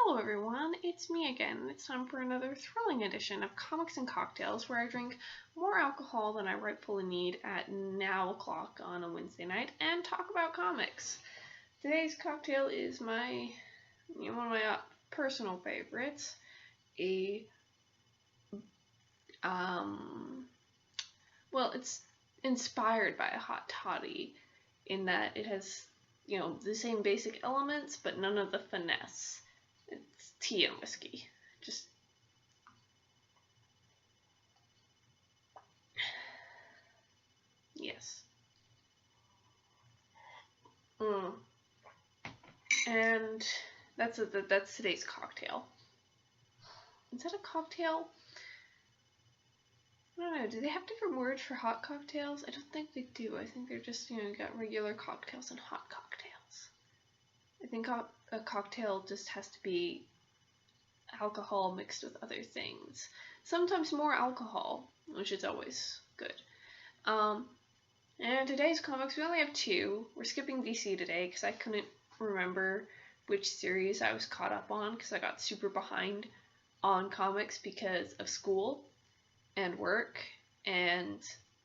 Hello everyone, it's me again, and it's time for another thrilling edition of Comics and Cocktails, where I drink more alcohol than I rightfully need at 9:00 on a Wednesday night and talk about comics. Today's cocktail is one of my personal favorites, it's inspired by a hot toddy in that it has, the same basic elements, but none of the finesse. It's tea and whiskey. Yes. And that's today's cocktail. Is that a cocktail? I don't know. Do they have different words for hot cocktails? I don't think they do. I think they're just, you got regular cocktails and hot cocktails. I think a cocktail just has to be alcohol mixed with other things. Sometimes more alcohol, which is always good. And today's comics, we only have two. We're skipping DC today because I couldn't remember which series I was caught up on because I got super behind on comics because of school and work and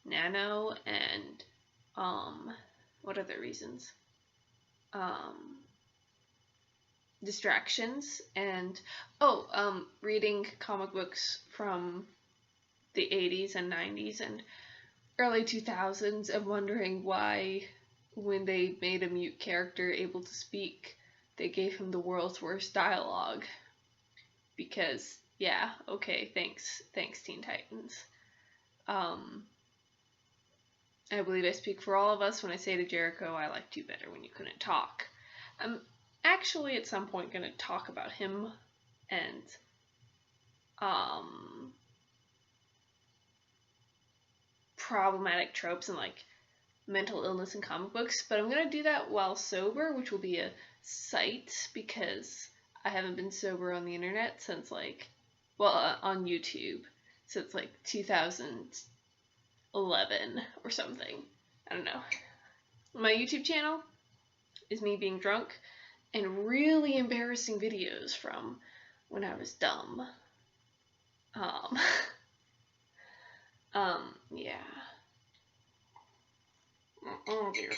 Nano and what other reasons? Distractions and reading comic books from the 80s and 90s and early 2000s and wondering why when they made a mute character able to speak, they gave him the world's worst dialogue. Because, yeah, okay, thanks Teen Titans. I believe I speak for all of us when I say to Jericho, I liked you better when you couldn't talk. I'm actually at some point going to talk about him and problematic tropes and like mental illness in comic books, but I'm going to do that while sober, which will be a sight because I haven't been sober on the internet since on YouTube since 2011 or something. I don't know. My YouTube channel is me being drunk and really embarrassing videos from when I was dumb. Yeah. Oh dear.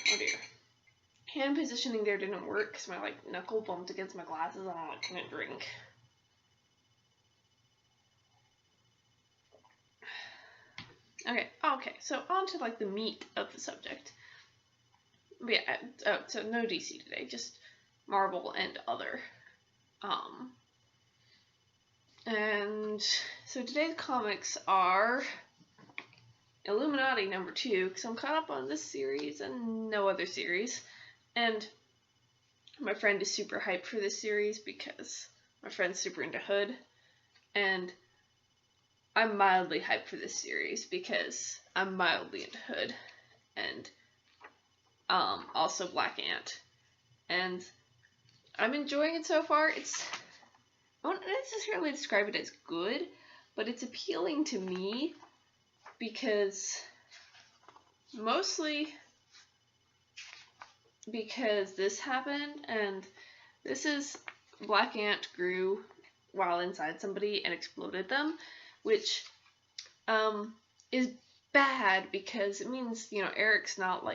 Hand positioning there didn't work because my knuckle bumped against my glasses and I couldn't drink. Okay, so on to the meat of the subject. But yeah, so no DC today, just Marvel and other. And so today's comics are Illuminati #2, because I'm caught up on this series and no other series. And my friend is super hyped for this series because my friend's super into Hood. And I'm mildly hyped for this series because I'm mildly into Hood. And also Black Ant. And I'm enjoying it so far. I won't necessarily describe it as good, but it's appealing to me because mostly because this happened, and this is Black Ant grew while inside somebody and exploded them, which is bad because it means, Eric's not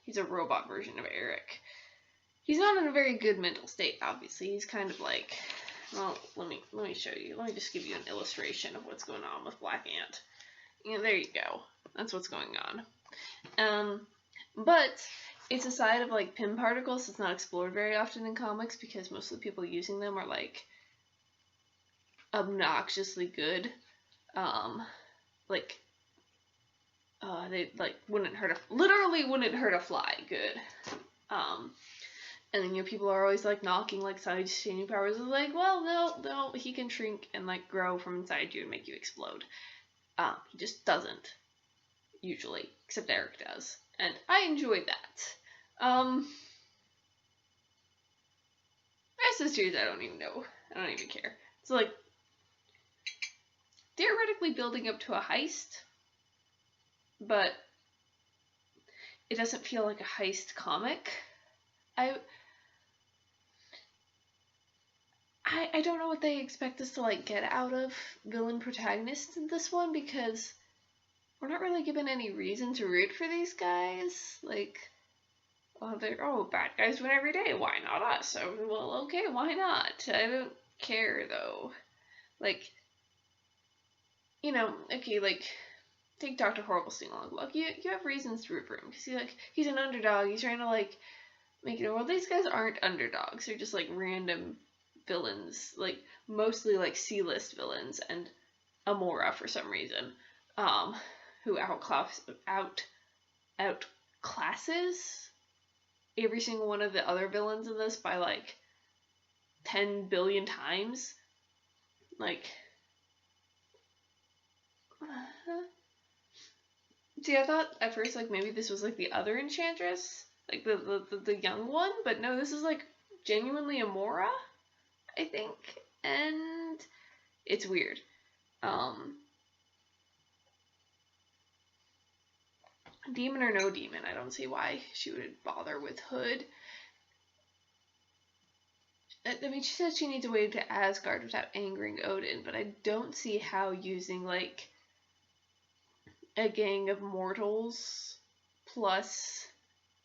he's a robot version of Eric. He's not in a very good mental state, obviously. He's kind of let me show you. Let me just give you an illustration of what's going on with Black Ant. There you go. That's what's going on. But it's a side of Pym particles that's not explored very often in comics because most of the people using them are obnoxiously good. They wouldn't hurt a fly good. And then people are always knocking side-chaining powers. It's well, no, he can shrink and grow from inside you and make you explode. He just doesn't usually, except Eric does, and I enjoy that. Rest of the series, I don't even know. I don't even care. It's theoretically building up to a heist, but it doesn't feel like a heist comic. I don't know what they expect us to, like, get out of villain protagonists in this one, because we're not really given any reason to root for these guys. Like, they're, bad guys win every day, why not us? So, well, okay, why not? I don't care, though. Like, you know, okay, like, take Dr. Horrible's thing along. Look, you have reasons to root for him, because he's an underdog, he's trying to, like, make it, well, these guys aren't underdogs, they're just, like, random villains, like, mostly, like, C-list villains, and Amora, for some reason, who outclasses every single one of the other villains in this by, like, 10 billion times. Like, see, I thought at first, like, maybe this was, like, the other Enchantress, like, the young one, but no, this is, like, genuinely Amora, I think, and it's weird. Demon or no demon, I don't see why she would bother with Hood. I mean, she says she needs a way to Asgard without angering Odin, but I don't see how using, like, a gang of mortals plus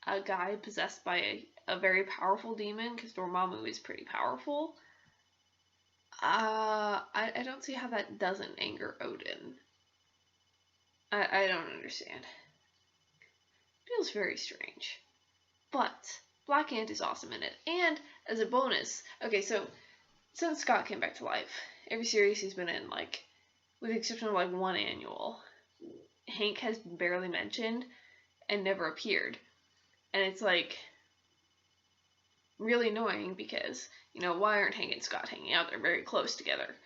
a guy possessed by a very powerful demon, because Dormammu is pretty powerful. I don't see how that doesn't anger Odin. I don't understand. Feels very strange. But Black Ant is awesome in it. And as a bonus, okay, so since Scott came back to life, every series he's been in, like, with the exception of, like, one annual, Hank has been barely mentioned and never appeared. And it's, like, really annoying because, you know, why aren't Hank and Scott hanging out? They're very close together.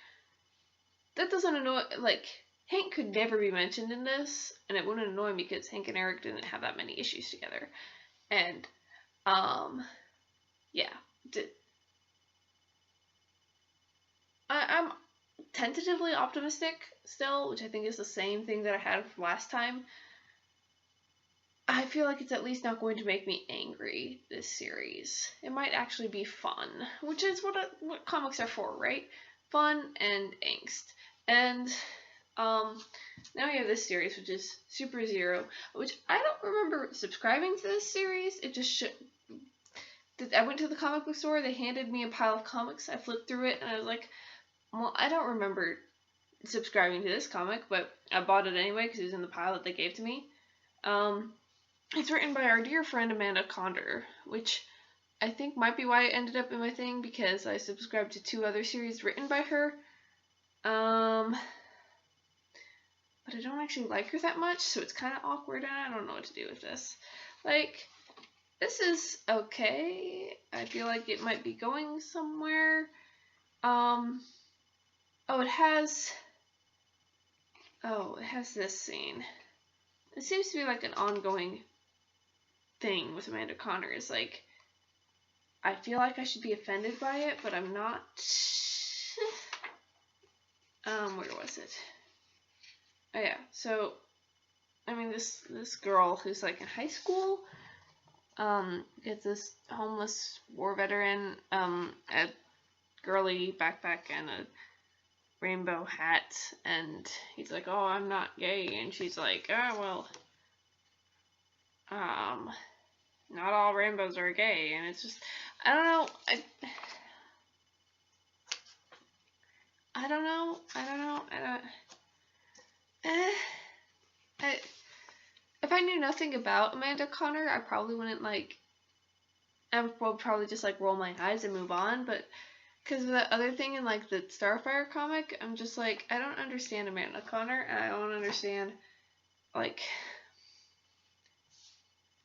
That doesn't annoy, like, Hank could never be mentioned in this, and it wouldn't annoy me because Hank and Eric didn't have that many issues together. And, yeah. I'm tentatively optimistic still, which I think is the same thing that I had last time. I feel like it's at least not going to make me angry, this series. It might actually be fun, which is what comics are for, right? Fun and angst. And, now we have this series, which is Super Zero, which I don't remember subscribing to this series. It just I went to the comic book store, they handed me a pile of comics, I flipped through it, and I was like, well, I don't remember subscribing to this comic, but I bought it anyway because it was in the pile that they gave to me. It's written by our dear friend Amanda Condor, which I think might be why it ended up in my thing, because I subscribed to 2 other series written by her. But I don't actually like her that much, so it's kind of awkward, and I don't know what to do with this. Like, this is okay. I feel like it might be going somewhere. It has this scene. It seems to be like an ongoing thing with Amanda Condor. Is like, I feel like I should be offended by it, but I'm not. Where was it? Oh yeah, so, I mean, this girl who's, like, in high school, gets this homeless war veteran, a girly backpack and a rainbow hat, and he's like, oh, I'm not gay, and she's like, oh, well, not all rainbows are gay, and it's just, I don't know, if I knew nothing about Amanda Condor, I probably wouldn't, like, I would probably just, like, roll my eyes and move on, but because of that other thing in, like, the Starfire comic, I'm just like, I don't understand Amanda Condor, and I don't understand, like,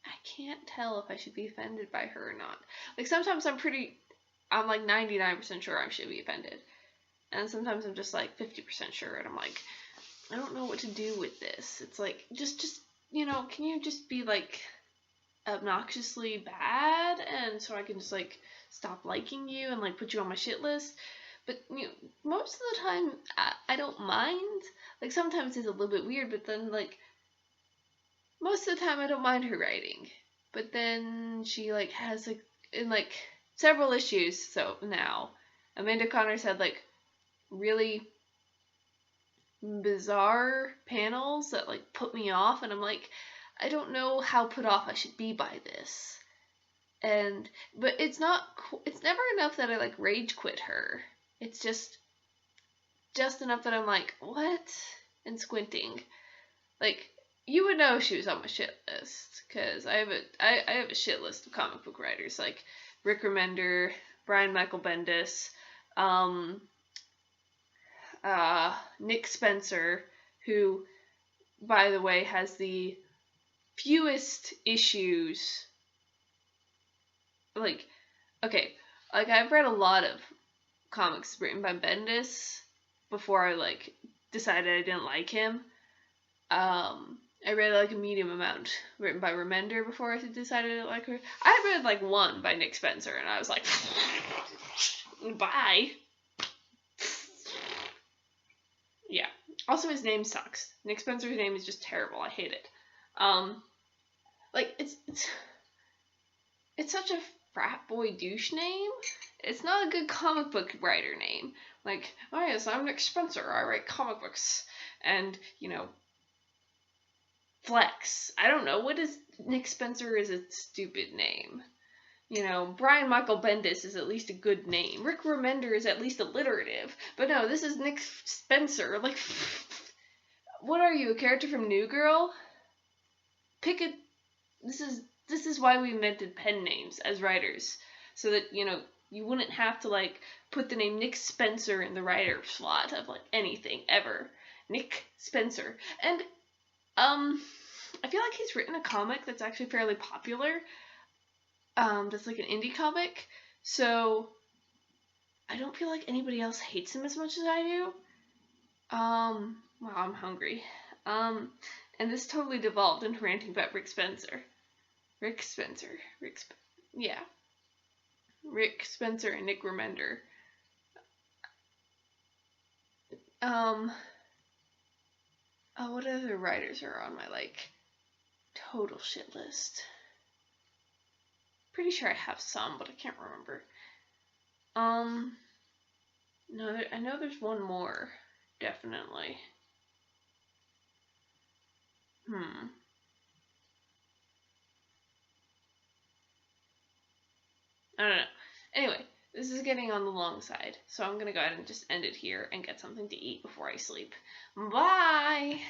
I can't tell if I should be offended by her or not. Like, sometimes I'm like 99% sure I should be offended, and sometimes I'm just, like, 50% sure, and I'm like, I don't know what to do with this. It's like, just, you know, can you just be, like, obnoxiously bad, and so I can just, like, stop liking you and, like, put you on my shit list? But, you know, most of the time, I don't mind. Like, sometimes it's a little bit weird, but then, like, most of the time I don't mind her writing. But then she, like, has, like, in, like, several issues, so now, Amanda Connors had like really bizarre panels that like put me off, and I'm like, I don't know how put off I should be by this. But it's never enough that I like rage quit her. It's just enough that I'm like, what? And squinting. Like, you would know she was on my shit list, because I have a shit list of comic book writers like Rick Remender, Brian Michael Bendis, Nick Spencer, who, by the way, has the fewest issues. Like, okay, like I've read a lot of comics written by Bendis before I like decided I didn't like him. I read like a medium amount written by Remender before I decided I didn't like her. I read like one by Nick Spencer, and I was like, bye. Yeah. Also, his name sucks. Nick Spencer's name is just terrible. I hate it. Like it's such a frat boy douche name. It's not a good comic book writer name. Like, oh yes, I'm Nick Spencer. I write comic books, and flex. I don't know, what is Nick Spencer is a stupid name. Brian Michael Bendis is at least a good name. Rick Remender is at least alliterative. But no, this is Nick Spencer. Like, what are you, a character from New Girl? This is why we invented pen names as writers, so that you wouldn't have to like put the name Nick Spencer in the writer slot of like anything ever. Nick Spencer. And I feel like he's written a comic that's actually fairly popular. That's like an indie comic. So I don't feel like anybody else hates him as much as I do. Wow, I'm hungry. And this totally devolved into ranting about Rick Spencer. Rick Spencer and Nick Remender. What other writers are on my like total shit list? Pretty sure I have some, but I can't remember. No, I know there's one more, definitely. I don't know. Anyway, this is getting on the long side, so I'm gonna go ahead and just end it here and get something to eat before I sleep. Bye!